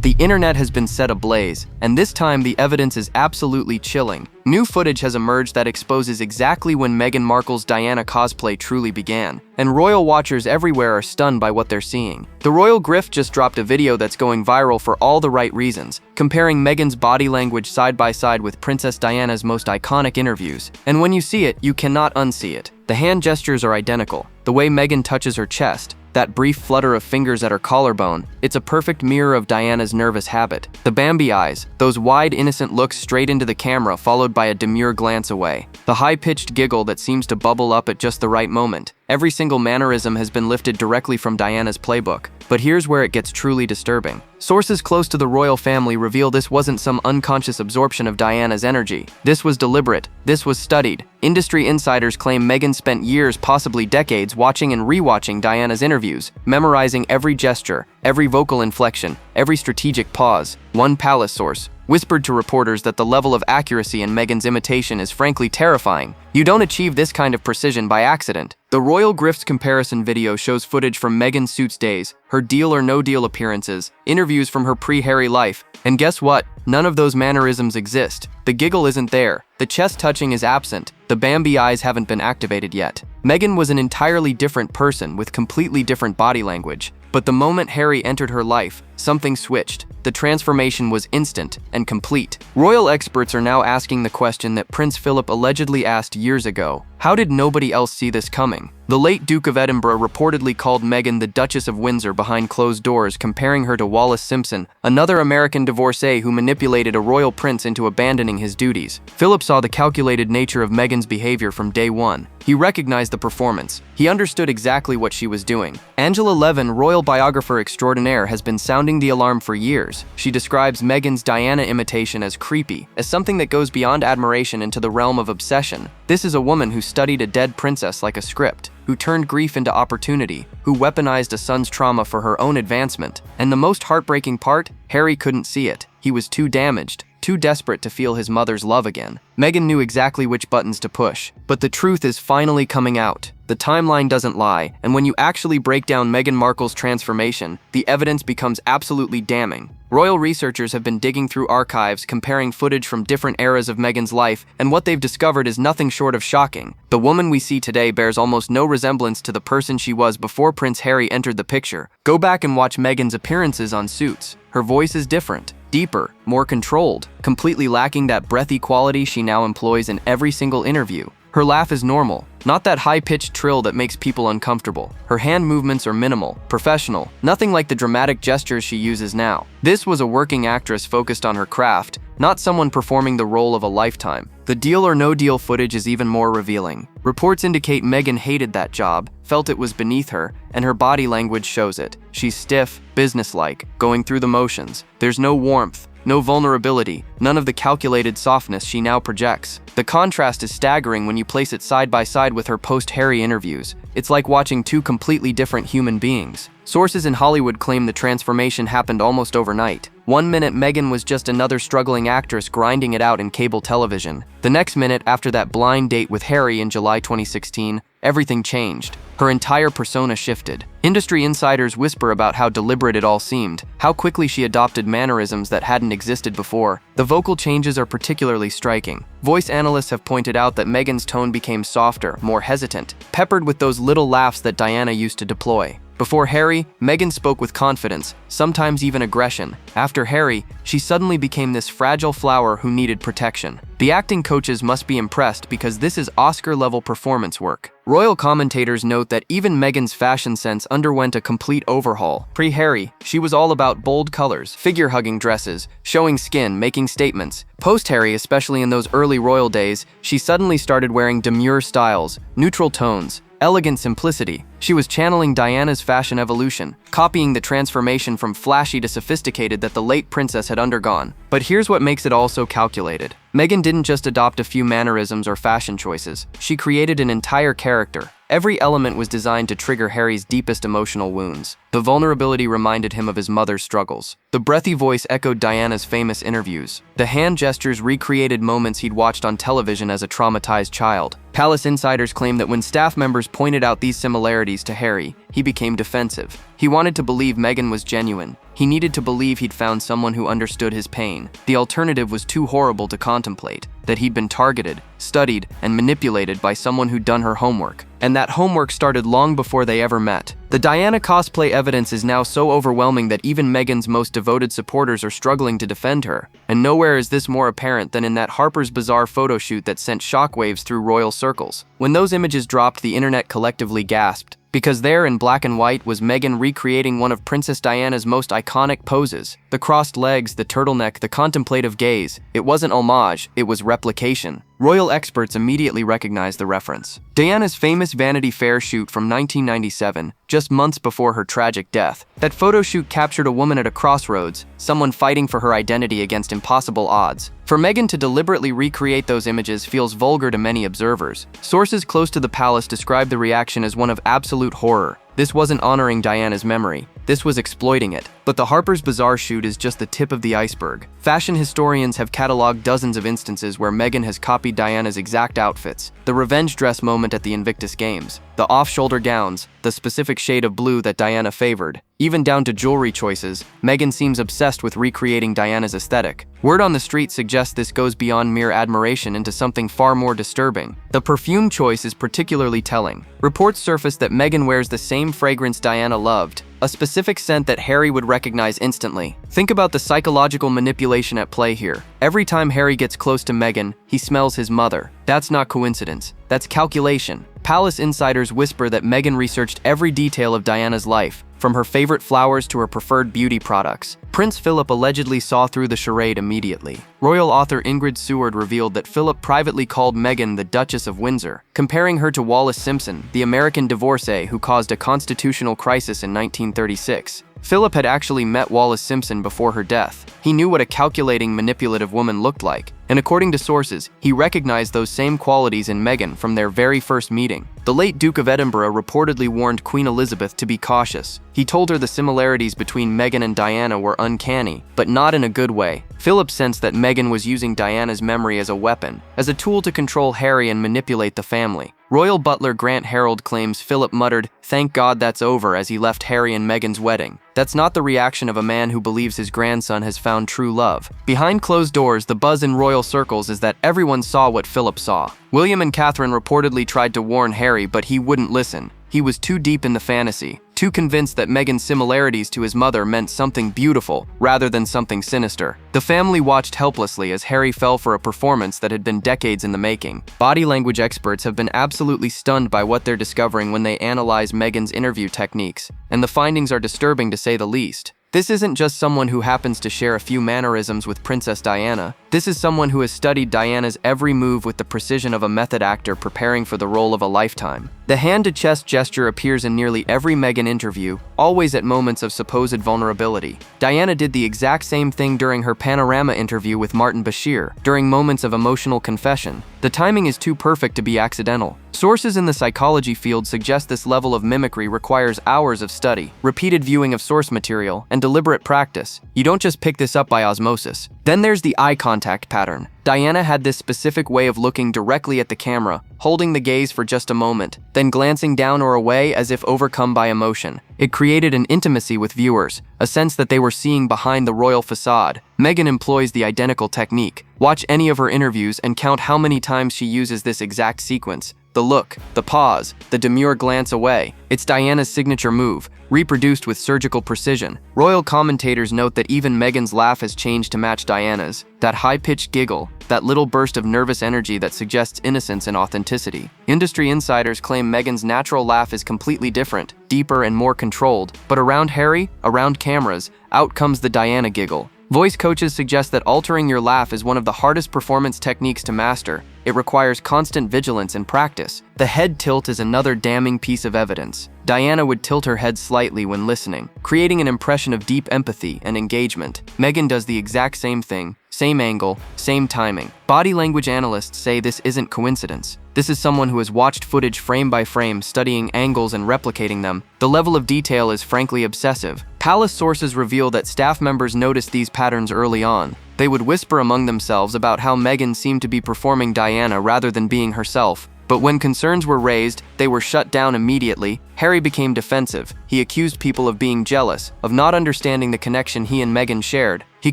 The internet has been set ablaze, and this time the evidence is absolutely chilling. New footage has emerged that exposes exactly when Meghan Markle's Diana cosplay truly began, and royal watchers everywhere are stunned by what they're seeing. The Royal Grift just dropped a video that's going viral for all the right reasons, comparing Meghan's body language side by side with Princess Diana's most iconic interviews. And when you see it, you cannot unsee it. The hand gestures are identical. The way Meghan touches her chest, that brief flutter of fingers at her collarbone, it's a perfect mirror of Diana's nervous habit. The Bambi eyes, those wide, innocent looks straight into the camera followed by a demure glance away. The high-pitched giggle that seems to bubble up at just the right moment. Every single mannerism has been lifted directly from Diana's playbook. But here's where it gets truly disturbing. Sources close to the royal family reveal this wasn't some unconscious absorption of Diana's energy. This was deliberate. This was studied. Industry insiders claim Meghan spent years, possibly decades, watching and rewatching Diana's interviews, memorizing every gesture, every vocal inflection, every strategic pause. One palace source whispered to reporters that the level of accuracy in Meghan's imitation is frankly terrifying. You don't achieve this kind of precision by accident. The Royal Grift's comparison video shows footage from Meghan's suits days, her Deal or No Deal appearances, interviews from her pre-Harry life, and guess what? None of those mannerisms exist. The giggle isn't there. The chest touching is absent. The Bambi eyes haven't been activated yet. Meghan was an entirely different person with completely different body language. But the moment Harry entered her life, something switched. The transformation was instant and complete. Royal experts are now asking the question that Prince Philip allegedly asked years ago. How did nobody else see this coming? The late Duke of Edinburgh reportedly called Meghan the Duchess of Windsor behind closed doors, comparing her to Wallis Simpson, another American divorcee who manipulated a royal prince into abandoning his duties. Philip saw the calculated nature of Meghan's behavior from day one. He recognized the performance. He understood exactly what she was doing. Angela Levin, royal biographer extraordinaire, has been sounding the alarm for years. She describes Meghan's Diana imitation as creepy, as something that goes beyond admiration into the realm of obsession. This is a woman who studied a dead princess like a script, who turned grief into opportunity, who weaponized a son's trauma for her own advancement. And the most heartbreaking part? Harry couldn't see it. He was too damaged, too desperate to feel his mother's love again. Meghan knew exactly which buttons to push, but the truth is finally coming out. The timeline doesn't lie, and when you actually break down Meghan Markle's transformation, the evidence becomes absolutely damning. Royal researchers have been digging through archives, comparing footage from different eras of Meghan's life, and what they've discovered is nothing short of shocking. The woman we see today bears almost no resemblance to the person she was before Prince Harry entered the picture. Go back and watch Meghan's appearances on Suits. Her voice is different, deeper, more controlled, completely lacking that breathy quality she now employs in every single interview. Her laugh is normal, not that high-pitched trill that makes people uncomfortable. Her hand movements are minimal, professional, nothing like the dramatic gestures she uses now. This was a working actress focused on her craft, not someone performing the role of a lifetime. The Deal or No Deal footage is even more revealing. Reports indicate Meghan hated that job, felt it was beneath her, and her body language shows it. She's stiff, businesslike, going through the motions. There's no warmth, no vulnerability, none of the calculated softness she now projects. The contrast is staggering when you place it side by side with her post-Harry interviews. It's like watching two completely different human beings. Sources in Hollywood claim the transformation happened almost overnight. One minute, Meghan was just another struggling actress grinding it out in cable television. The next minute, after that blind date with Harry in July 2016, everything changed. Her entire persona shifted. Industry insiders whisper about how deliberate it all seemed, how quickly she adopted mannerisms that hadn't existed before. The vocal changes are particularly striking. Voice analysts have pointed out that Meghan's tone became softer, more hesitant, peppered with those little laughs that Diana used to deploy. Before Harry, Meghan spoke with confidence, sometimes even aggression. After Harry, she suddenly became this fragile flower who needed protection. The acting coaches must be impressed because this is Oscar-level performance work. Royal commentators note that even Meghan's fashion sense underwent a complete overhaul. Pre-Harry, she was all about bold colors, figure-hugging dresses, showing skin, making statements. Post-Harry, especially in those early royal days, she suddenly started wearing demure styles, neutral tones, elegant simplicity. She was channeling Diana's fashion evolution, copying the transformation from flashy to sophisticated that the late princess had undergone. But here's what makes it all so calculated. Meghan didn't just adopt a few mannerisms or fashion choices. She created an entire character. Every element was designed to trigger Harry's deepest emotional wounds. The vulnerability reminded him of his mother's struggles. The breathy voice echoed Diana's famous interviews. The hand gestures recreated moments he'd watched on television as a traumatized child. Palace insiders claim that when staff members pointed out these similarities to Harry, he became defensive. He wanted to believe Meghan was genuine. He needed to believe he'd found someone who understood his pain. The alternative was too horrible to contemplate, that he'd been targeted, studied, and manipulated by someone who'd done her homework. And that homework started long before they ever met. The Diana cosplay evidence is now so overwhelming that even Meghan's most devoted supporters are struggling to defend her. And nowhere is this more apparent than in that Harper's Bazaar photoshoot that sent shockwaves through royal circles. When those images dropped, the internet collectively gasped, because there in black and white was Meghan recreating one of Princess Diana's most iconic poses. The crossed legs, the turtleneck, the contemplative gaze. It wasn't homage, it was replication. Royal experts immediately recognized the reference. Diana's famous Vanity Fair shoot from 1997, just months before her tragic death. That photo shoot captured a woman at a crossroads, someone fighting for her identity against impossible odds. For Meghan to deliberately recreate those images feels vulgar to many observers. Sources close to the palace describe the reaction as one of absolute horror. This wasn't honoring Diana's memory, this was exploiting it. But the Harper's Bazaar shoot is just the tip of the iceberg. Fashion historians have cataloged dozens of instances where Meghan has copied Diana's exact outfits. The revenge dress moment at the Invictus Games, the off-shoulder gowns, the specific shade of blue that Diana favored. Even down to jewelry choices, Meghan seems obsessed with recreating Diana's aesthetic. Word on the street suggests this goes beyond mere admiration into something far more disturbing. The perfume choice is particularly telling. Reports surfaced that Meghan wears the same fragrance Diana loved, a specific scent that Harry would recognize instantly. Think about the psychological manipulation at play here. Every time Harry gets close to Meghan, he smells his mother. That's not coincidence, that's calculation. Palace insiders whisper that Meghan researched every detail of Diana's life, from her favorite flowers to her preferred beauty products. Prince Philip allegedly saw through the charade immediately. Royal author Ingrid Seward revealed that Philip privately called Meghan the Duchess of Windsor, comparing her to Wallis Simpson, the American divorcee who caused a constitutional crisis in 1936. Philip had actually met Wallis Simpson before her death. He knew what a calculating, manipulative woman looked like, and according to sources, he recognized those same qualities in Meghan from their very first meeting. The late Duke of Edinburgh reportedly warned Queen Elizabeth to be cautious. He told her the similarities between Meghan and Diana were uncanny, but not in a good way. Philip sensed that Meghan was using Diana's memory as a weapon, as a tool to control Harry and manipulate the family. Royal butler Grant Harold claims Philip muttered, "Thank God that's over," as he left Harry and Meghan's wedding. That's not the reaction of a man who believes his grandson has found true love. Behind closed doors, the buzz in royal circles is that everyone saw what Philip saw. William and Catherine reportedly tried to warn Harry, but he wouldn't listen. He was too deep in the fantasy, too convinced that Meghan's similarities to his mother meant something beautiful rather than something sinister. The family watched helplessly as Harry fell for a performance that had been decades in the making. Body language experts have been absolutely stunned by what they're discovering when they analyze Meghan's interview techniques, and the findings are disturbing to say the least. This isn't just someone who happens to share a few mannerisms with Princess Diana. This is someone who has studied Diana's every move with the precision of a method actor preparing for the role of a lifetime. The hand-to-chest gesture appears in nearly every Meghan interview, always at moments of supposed vulnerability. Diana did the exact same thing during her Panorama interview with Martin Bashir, during moments of emotional confession. The timing is too perfect to be accidental. Sources in the psychology field suggest this level of mimicry requires hours of study, repeated viewing of source material, and deliberate practice. You don't just pick this up by osmosis. Then there's the eye contact pattern. Diana had this specific way of looking directly at the camera, holding the gaze for just a moment, then glancing down or away as if overcome by emotion. It created an intimacy with viewers, a sense that they were seeing behind the royal facade. Meghan employs the identical technique. Watch any of her interviews and count how many times she uses this exact sequence. The look, the pause, the demure glance away. It's Diana's signature move, reproduced with surgical precision. Royal commentators note that even Meghan's laugh has changed to match Diana's. That high-pitched giggle, that little burst of nervous energy that suggests innocence and authenticity. Industry insiders claim Meghan's natural laugh is completely different, deeper and more controlled. But around Harry, around cameras, out comes the Diana giggle. Voice coaches suggest that altering your laugh is one of the hardest performance techniques to master. It requires constant vigilance and practice. The head tilt is another damning piece of evidence. Diana would tilt her head slightly when listening, creating an impression of deep empathy and engagement. Meghan does the exact same thing, same angle, same timing. Body language analysts say this isn't coincidence. This is someone who has watched footage frame by frame, studying angles and replicating them. The level of detail is frankly obsessive. Palace sources reveal that staff members noticed these patterns early on. They would whisper among themselves about how Meghan seemed to be performing Diana rather than being herself. But when concerns were raised, they were shut down immediately. Harry became defensive. He accused people of being jealous, of not understanding the connection he and Meghan shared. He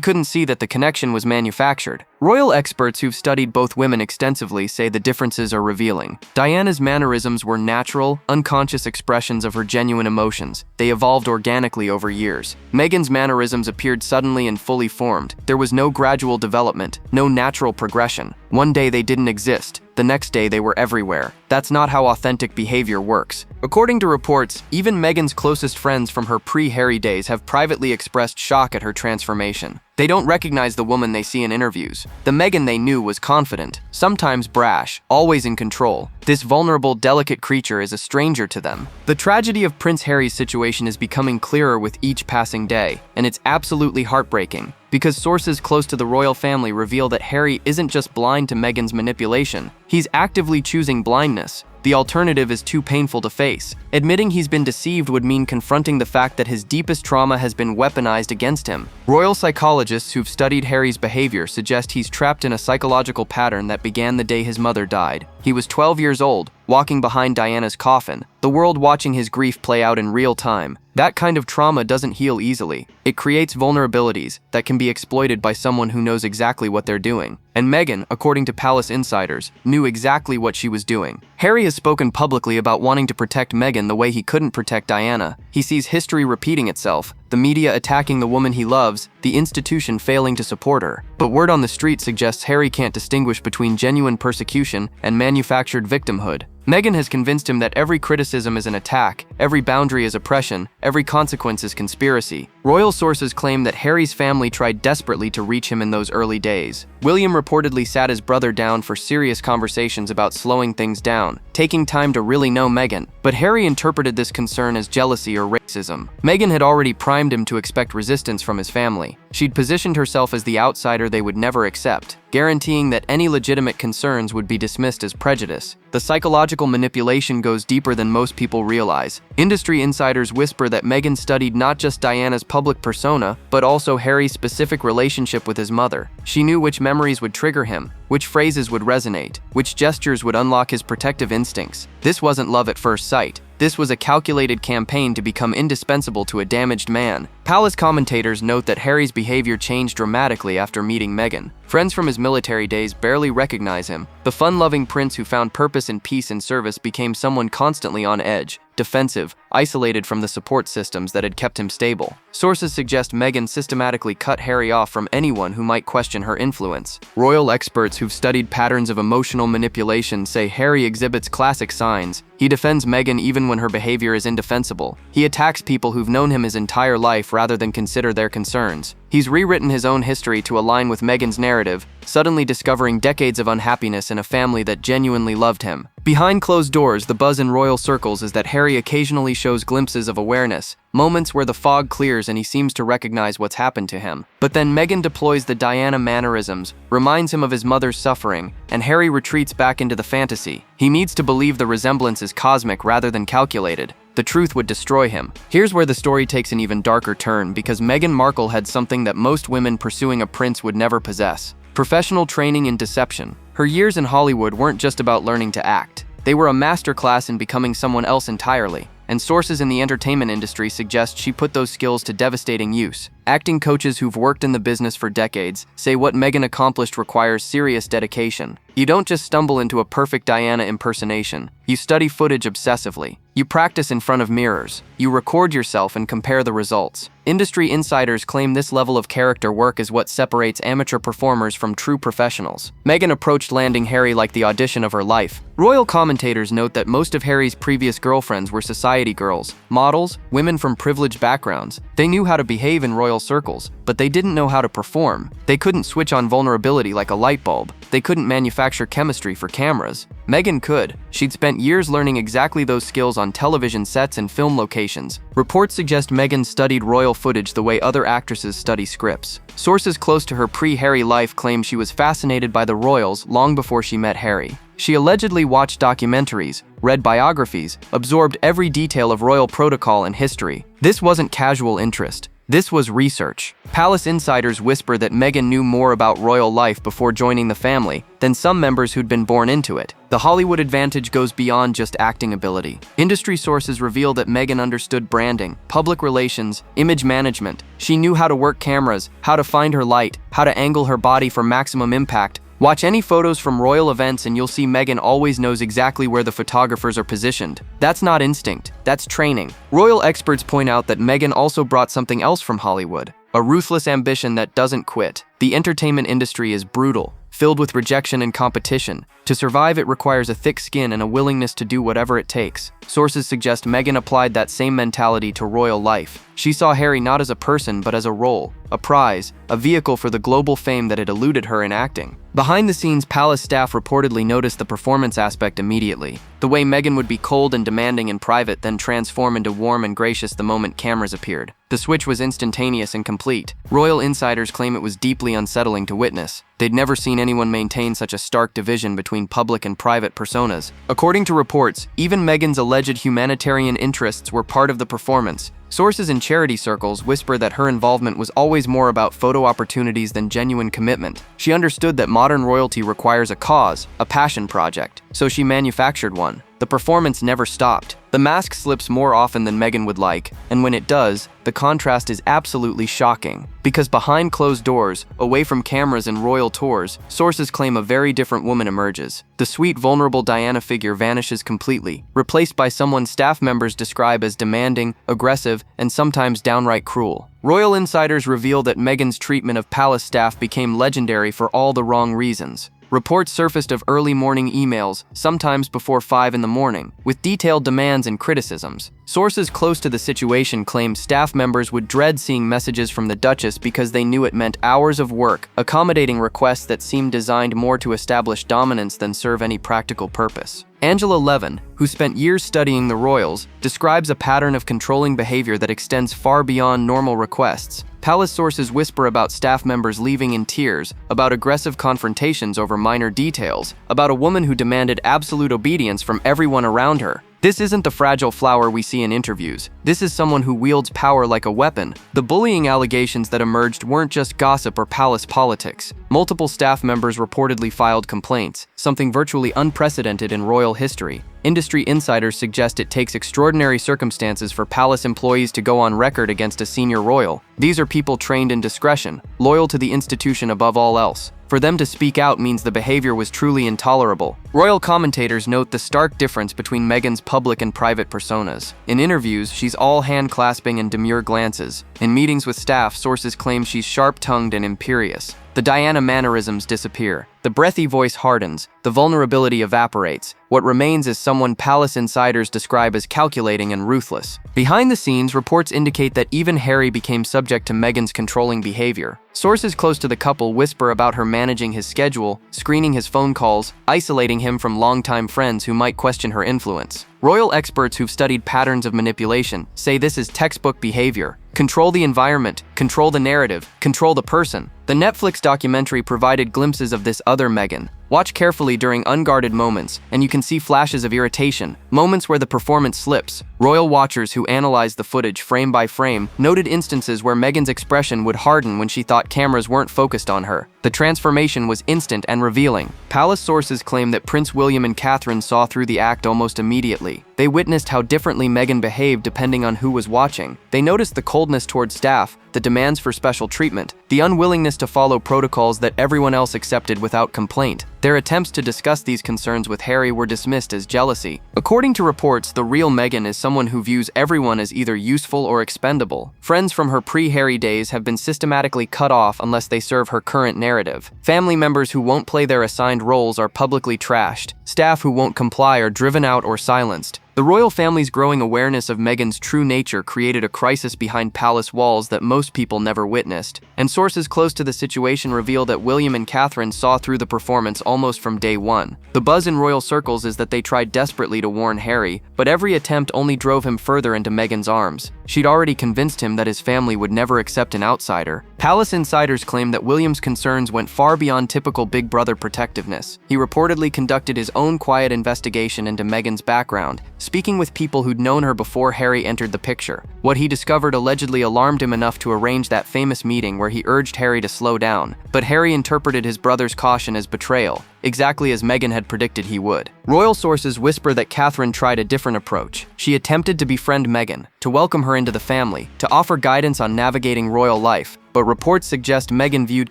couldn't see that the connection was manufactured. Royal experts who've studied both women extensively say the differences are revealing. Diana's mannerisms were natural, unconscious expressions of her genuine emotions. They evolved organically over years. Meghan's mannerisms appeared suddenly and fully formed. There was no gradual development, no natural progression. One day they didn't exist. The next day they were everywhere. That's not how authentic behavior works. According to reports, even Meghan's closest friends from her pre-Harry days have privately expressed shock at her transformation. They don't recognize the woman they see in interviews. The Meghan they knew was confident, sometimes brash, always in control. This vulnerable, delicate creature is a stranger to them. The tragedy of Prince Harry's situation is becoming clearer with each passing day, and it's absolutely heartbreaking. Because sources close to the royal family reveal that Harry isn't just blind to Meghan's manipulation, he's actively choosing blindness. The alternative is too painful to face. Admitting he's been deceived would mean confronting the fact that his deepest trauma has been weaponized against him. Royal psychologists who've studied Harry's behavior suggest he's trapped in a psychological pattern that began the day his mother died. He was 12 years old, walking behind Diana's coffin, the world watching his grief play out in real time. That kind of trauma doesn't heal easily. It creates vulnerabilities that can be exploited by someone who knows exactly what they're doing. And Meghan, according to palace insiders, knew exactly what she was doing. Harry has spoken publicly about wanting to protect Meghan the way he couldn't protect Diana. He sees history repeating itself, the media attacking the woman he loves, the institution failing to support her. But word on the street suggests Harry can't distinguish between genuine persecution and manufactured victimhood. Meghan has convinced him that every criticism is an attack, every boundary is oppression, every consequence is conspiracy. Royal sources claim that Harry's family tried desperately to reach him in those early days. William reportedly sat his brother down for serious conversations about slowing things down, taking time to really know Meghan. But Harry interpreted this concern as jealousy or racism. Meghan had already primed him to expect resistance from his family. She'd positioned herself as the outsider they would never accept, guaranteeing that any legitimate concerns would be dismissed as prejudice. The psychological manipulation goes deeper than most people realize. Industry insiders whisper that Meghan studied not just Diana's public persona, but also Harry's specific relationship with his mother. She knew which memories would trigger him, which phrases would resonate, which gestures would unlock his protective instincts. This wasn't love at first sight. This was a calculated campaign to become indispensable to a damaged man. Palace commentators note that Harry's behavior changed dramatically after meeting Meghan. Friends from his military days barely recognize him. The fun-loving prince who found purpose in peace and service became someone constantly on edge, defensive, isolated from the support systems that had kept him stable. Sources suggest Meghan systematically cut Harry off from anyone who might question her influence. Royal experts who've studied patterns of emotional manipulation say Harry exhibits classic signs. He defends Meghan even when her behavior is indefensible. He attacks people who've known him his entire life rather than consider their concerns. He's rewritten his own history to align with Meghan's narrative, suddenly discovering decades of unhappiness in a family that genuinely loved him. Behind closed doors, the buzz in royal circles is that Harry occasionally shows glimpses of awareness, moments where the fog clears and he seems to recognize what's happened to him. But then Meghan deploys the Diana mannerisms, reminds him of his mother's suffering, and Harry retreats back into the fantasy. He needs to believe the resemblance is cosmic rather than calculated. The truth would destroy him. Here's where the story takes an even darker turn, because Meghan Markle had something that most women pursuing a prince would never possess: professional training in deception. Her years in Hollywood weren't just about learning to act. They were a masterclass in becoming someone else entirely, and sources in the entertainment industry suggest she put those skills to devastating use. Acting coaches who've worked in the business for decades say what Meghan accomplished requires serious dedication. You don't just stumble into a perfect Diana impersonation. You study footage obsessively. You practice in front of mirrors. You record yourself and compare the results. Industry insiders claim this level of character work is what separates amateur performers from true professionals. Meghan approached landing Harry like the audition of her life. Royal commentators note that most of Harry's previous girlfriends were society girls, models, women from privileged backgrounds. They knew how to behave in royal circles, but they didn't know how to perform. They couldn't switch on vulnerability like a light bulb. They couldn't manufacture chemistry for cameras. Meghan could. She'd spent years learning exactly those skills on television sets and film locations. Reports suggest Meghan studied royal footage the way other actresses study scripts. Sources close to her pre-Harry life claim she was fascinated by the royals long before she met Harry. She allegedly watched documentaries, read biographies, absorbed every detail of royal protocol and history. This wasn't casual interest. This was research. Palace insiders whisper that Meghan knew more about royal life before joining the family than some members who'd been born into it. The Hollywood advantage goes beyond just acting ability. Industry sources reveal that Meghan understood branding, public relations, image management. She knew how to work cameras, how to find her light, how to angle her body for maximum impact. Watch any photos from royal events and you'll see Meghan always knows exactly where the photographers are positioned. That's not instinct, that's training. Royal experts point out that Meghan also brought something else from Hollywood, a ruthless ambition that doesn't quit. The entertainment industry is brutal, filled with rejection and competition. To survive, it requires a thick skin and a willingness to do whatever it takes. Sources suggest Meghan applied that same mentality to royal life. She saw Harry not as a person, but as a role, a prize, a vehicle for the global fame that had eluded her in acting. Behind the scenes, palace staff reportedly noticed the performance aspect immediately. The way Meghan would be cold and demanding in private, then transform into warm and gracious the moment cameras appeared. The switch was instantaneous and complete. Royal insiders claim it was deeply unsettling to witness. They'd never seen anyone maintain such a stark division between public and private personas. According to reports, even Meghan's alleged humanitarian interests were part of the performance. Sources in charity circles whisper that her involvement was always more about photo opportunities than genuine commitment. She understood that modern royalty requires a cause, a passion project, so she manufactured one. The performance never stopped. The mask slips more often than Meghan would like, and when it does, the contrast is absolutely shocking. Because behind closed doors, away from cameras and royal tours, sources claim a very different woman emerges. The sweet, vulnerable Diana figure vanishes completely, replaced by someone staff members describe as demanding, aggressive, and sometimes downright cruel. Royal insiders reveal that Meghan's treatment of palace staff became legendary for all the wrong reasons. Reports surfaced of early morning emails, sometimes before 5 in the morning, with detailed demands and criticisms. Sources close to the situation claimed staff members would dread seeing messages from the Duchess because they knew it meant hours of work, accommodating requests that seemed designed more to establish dominance than serve any practical purpose. Angela Levin, who spent years studying the royals, describes a pattern of controlling behavior that extends far beyond normal requests. Palace sources whisper about staff members leaving in tears, about aggressive confrontations over minor details, about a woman who demanded absolute obedience from everyone around her. This isn't the fragile flower we see in interviews. This is someone who wields power like a weapon. The bullying allegations that emerged weren't just gossip or palace politics. Multiple staff members reportedly filed complaints, something virtually unprecedented in royal history. Industry insiders suggest it takes extraordinary circumstances for palace employees to go on record against a senior royal. These are people trained in discretion, loyal to the institution above all else. For them to speak out means the behavior was truly intolerable. Royal commentators note the stark difference between Meghan's public and private personas. In interviews, she's all hand-clasping and demure glances. In meetings with staff, sources claim she's sharp-tongued and imperious. The Diana mannerisms disappear. The breathy voice hardens. The vulnerability evaporates. What remains is someone palace insiders describe as calculating and ruthless. Behind the scenes, reports indicate that even Harry became subject to Meghan's controlling behavior. Sources close to the couple whisper about her managing his schedule, screening his phone calls, isolating him from longtime friends who might question her influence. Royal experts who've studied patterns of manipulation say this is textbook behavior. Control the environment, control the narrative, control the person. The Netflix documentary provided glimpses of this other Meghan. Watch carefully during unguarded moments, and you can see flashes of irritation, moments where the performance slips. Royal watchers who analyzed the footage frame by frame noted instances where Meghan's expression would harden when she thought cameras weren't focused on her. The transformation was instant and revealing. Palace sources claim that Prince William and Catherine saw through the act almost immediately. They witnessed how differently Meghan behaved depending on who was watching. They noticed the coldness toward staff, the demands for special treatment, the unwillingness to follow protocols that everyone else accepted without complaint. Their attempts to discuss these concerns with Harry were dismissed as jealousy. According to reports, the real Meghan is someone who views everyone as either useful or expendable. Friends from her pre-Harry days have been systematically cut off unless they serve her current narrative. Family members who won't play their assigned roles are publicly trashed. Staff who won't comply are driven out or silenced. The royal family's growing awareness of Meghan's true nature created a crisis behind palace walls that most people never witnessed, and sources close to the situation reveal that William and Catherine saw through the performance almost from day one. The buzz in royal circles is that they tried desperately to warn Harry, but every attempt only drove him further into Meghan's arms. She'd already convinced him that his family would never accept an outsider. Palace insiders claim that William's concerns went far beyond typical big brother protectiveness. He reportedly conducted his own quiet investigation into Meghan's background, speaking with people who'd known her before Harry entered the picture. What he discovered allegedly alarmed him enough to arrange that famous meeting where he urged Harry to slow down. But Harry interpreted his brother's caution as betrayal. exactly as Meghan had predicted he would. Royal sources whisper that Catherine tried a different approach. She attempted to befriend Meghan, to welcome her into the family, to offer guidance on navigating royal life, but reports suggest Meghan viewed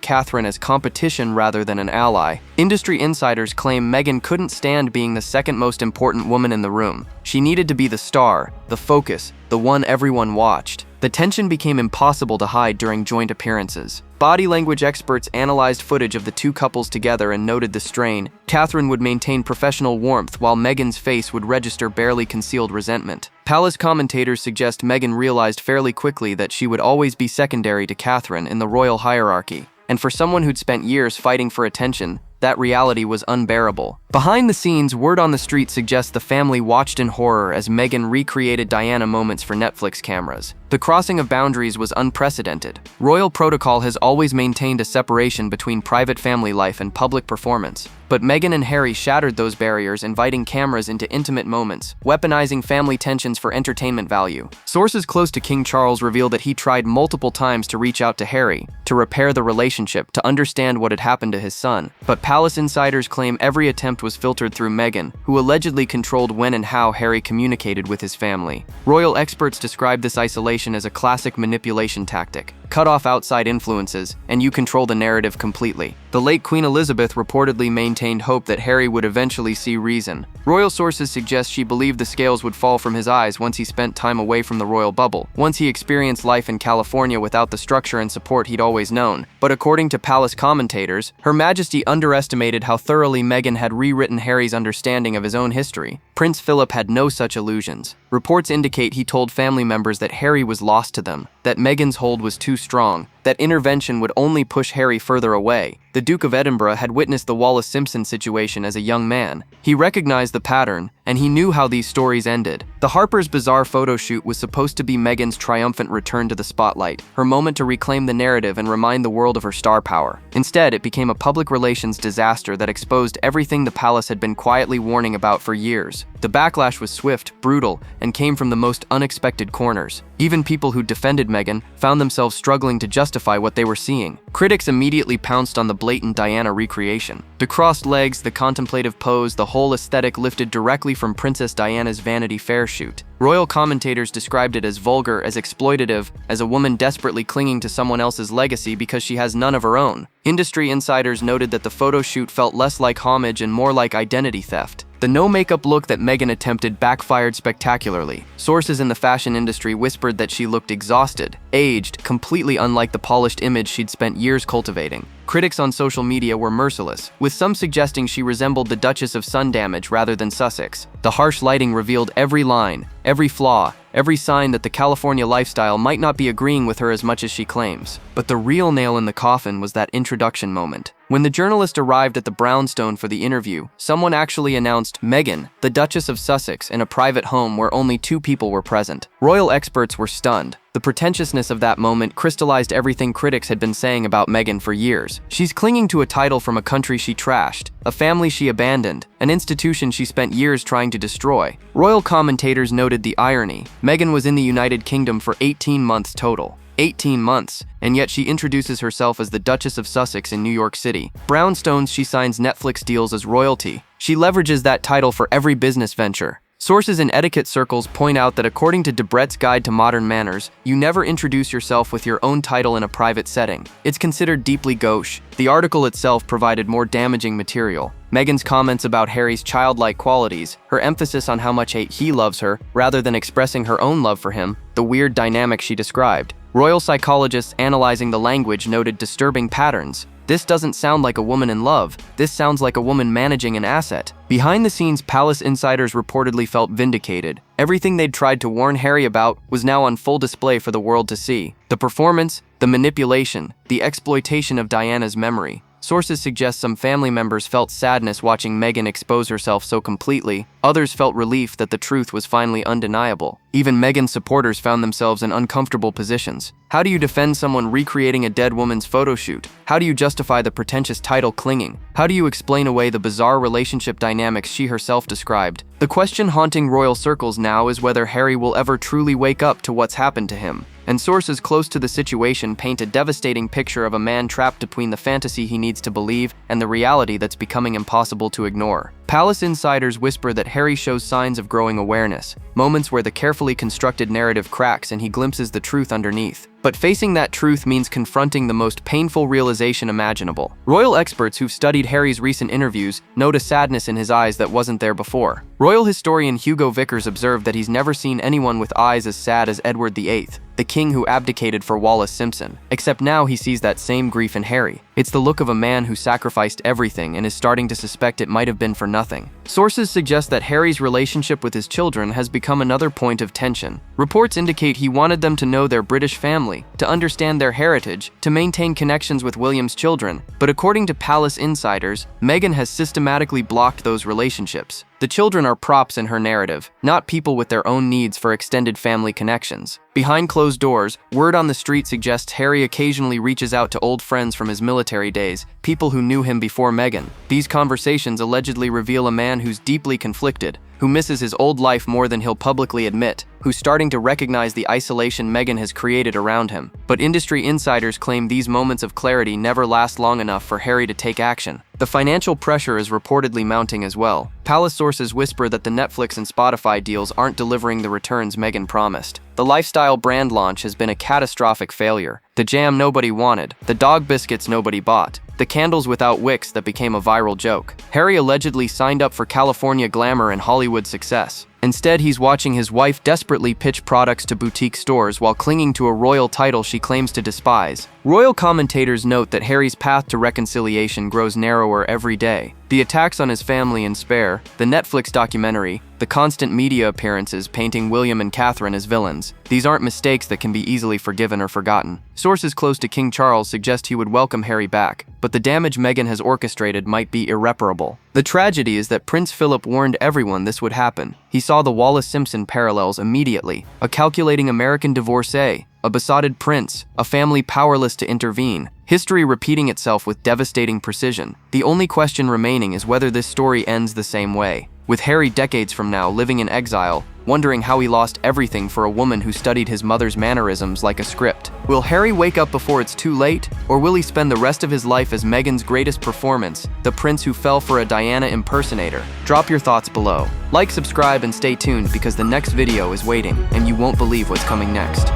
Catherine as competition rather than an ally. Industry insiders claim Meghan couldn't stand being the second most important woman in the room. She needed to be the star, the focus, the one everyone watched. The tension became impossible to hide during joint appearances. Body language experts analyzed footage of the two couples together and noted the strain. Catherine would maintain professional warmth while Meghan's face would register barely concealed resentment. Palace commentators suggest Meghan realized fairly quickly that she would always be secondary to Catherine in the royal hierarchy, and for someone who'd spent years fighting for attention, that reality was unbearable. Behind the scenes, word on the street suggests the family watched in horror as Meghan recreated Diana moments for Netflix cameras. The crossing of boundaries was unprecedented. Royal protocol has always maintained a separation between private family life and public performance. But Meghan and Harry shattered those barriers, inviting cameras into intimate moments, weaponizing family tensions for entertainment value. Sources close to King Charles reveal that he tried multiple times to reach out to Harry, to repair the relationship, to understand what had happened to his son. But palace insiders claim every attempt was filtered through Meghan, who allegedly controlled when and how Harry communicated with his family. Royal experts describe this isolation as a classic manipulation tactic. Cut off outside influences, and you control the narrative completely. The late Queen Elizabeth reportedly maintained hope that Harry would eventually see reason. Royal sources suggest she believed the scales would fall from his eyes once he spent time away from the royal bubble, once he experienced life in California without the structure and support he'd always known. But according to palace commentators, Her Majesty underestimated how thoroughly Meghan had rewritten Harry's understanding of his own history. Prince Philip had no such illusions. Reports indicate he told family members that Harry was lost to them, that Meghan's hold was too strong, that intervention would only push Harry further away. The Duke of Edinburgh had witnessed the Wallace Simpson situation as a young man. He recognized the pattern, and he knew how these stories ended. The Harper's bizarre photo shoot was supposed to be Meghan's triumphant return to the spotlight, her moment to reclaim the narrative and remind the world of her star power. Instead, it became a public relations disaster that exposed everything the palace had been quietly warning about for years. The backlash was swift, brutal, and came from the most unexpected corners. Even people who defended Meghan found themselves struggling to justify what they were seeing. Critics immediately pounced on the blatant Diana recreation. The crossed legs, the contemplative pose, the whole aesthetic lifted directly from Princess Diana's Vanity Fair shoot. Royal commentators described it as vulgar, as exploitative, as a woman desperately clinging to someone else's legacy because she has none of her own. Industry insiders noted that the photo shoot felt less like homage and more like identity theft. The no-makeup look that Meghan attempted backfired spectacularly. Sources in the fashion industry whispered that she looked exhausted, aged, completely unlike the polished image she'd spent years cultivating. Critics on social media were merciless, with some suggesting she resembled the Duchess of Sun Damage rather than Sussex. The harsh lighting revealed every line, every flaw, every sign that the California lifestyle might not be agreeing with her as much as she claims. But the real nail in the coffin was that introduction moment. When the journalist arrived at the brownstone for the interview, someone actually announced Meghan, the Duchess of Sussex, in a private home where only 2 people were present. Royal experts were stunned. The pretentiousness of that moment crystallized everything critics had been saying about Meghan for years. She's clinging to a title from a country she trashed, a family she abandoned, an institution she spent years trying to destroy. Royal commentators noted the irony. Meghan was in the United Kingdom for 18 months total. 18 months, and yet she introduces herself as the Duchess of Sussex in New York City. Brownstones, she signs Netflix deals as royalty. She leverages that title for every business venture. Sources in etiquette circles point out that according to Debrett's Guide to Modern Manners, you never introduce yourself with your own title in a private setting. It's considered deeply gauche. The article itself provided more damaging material. Meghan's comments about Harry's childlike qualities, her emphasis on how much he loves her, rather than expressing her own love for him, the weird dynamic she described. Royal psychologists analyzing the language noted disturbing patterns. This doesn't sound like a woman in love. This sounds like a woman managing an asset. Behind the scenes, palace insiders reportedly felt vindicated. Everything they'd tried to warn Harry about was now on full display for the world to see. The performance, the manipulation, the exploitation of Diana's memory. Sources suggest some family members felt sadness watching Meghan expose herself so completely. Others felt relief that the truth was finally undeniable. Even Meghan's supporters found themselves in uncomfortable positions. How do you defend someone recreating a dead woman's photo shoot? How do you justify the pretentious title clinging? How do you explain away the bizarre relationship dynamics she herself described? The question haunting royal circles now is whether Harry will ever truly wake up to what's happened to him. and sources close to the situation paint a devastating picture of a man trapped between the fantasy he needs to believe and the reality that's becoming impossible to ignore. Palace insiders whisper that Harry shows signs of growing awareness, moments where the carefully constructed narrative cracks and he glimpses the truth underneath. But facing that truth means confronting the most painful realization imaginable. Royal experts who've studied Harry's recent interviews note a sadness in his eyes that wasn't there before. Royal historian Hugo Vickers observed that he's never seen anyone with eyes as sad as Edward VIII, the king who abdicated for Wallis Simpson, except now he sees that same grief in Harry. It's the look of a man who sacrificed everything and is starting to suspect it might have been for nothing. Sources suggest that Harry's relationship with his children has become another point of tension. Reports indicate he wanted them to know their British family, to understand their heritage, to maintain connections with William's children, but according to palace insiders, Meghan has systematically blocked those relationships. The children are props in her narrative, not people with their own needs for extended family connections. Behind closed doors, word on the street suggests Harry occasionally reaches out to old friends from his military days, people who knew him before Meghan. These conversations allegedly reveal a man who's deeply conflicted, who misses his old life more than he'll publicly admit, who's starting to recognize the isolation Meghan has created around him. But industry insiders claim these moments of clarity never last long enough for Harry to take action. The financial pressure is reportedly mounting as well. Palace sources whisper that the Netflix and Spotify deals aren't delivering the returns Meghan promised. The lifestyle brand launch has been a catastrophic failure. The jam nobody wanted, the dog biscuits nobody bought, the candles without wicks that became a viral joke. Harry allegedly signed up for California glamour and Hollywood success. Instead, he's watching his wife desperately pitch products to boutique stores while clinging to a royal title she claims to despise. Royal commentators note that Harry's path to reconciliation grows narrower every day. The attacks on his family in Spare, the Netflix documentary, the constant media appearances painting William and Catherine as villains. These aren't mistakes that can be easily forgiven or forgotten. Sources close to King Charles suggest he would welcome Harry back, but the damage Meghan has orchestrated might be irreparable. The tragedy is that Prince Philip warned everyone this would happen. He saw the Wallis Simpson parallels immediately. A calculating American divorcee, a besotted prince, a family powerless to intervene. History repeating itself with devastating precision. The only question remaining is whether this story ends the same way, with Harry decades from now living in exile, wondering how he lost everything for a woman who studied his mother's mannerisms like a script. Will Harry wake up before it's too late, or will he spend the rest of his life as Meghan's greatest performance, the prince who fell for a Diana impersonator? Drop your thoughts below. Like, subscribe, and stay tuned because the next video is waiting, and you won't believe what's coming next.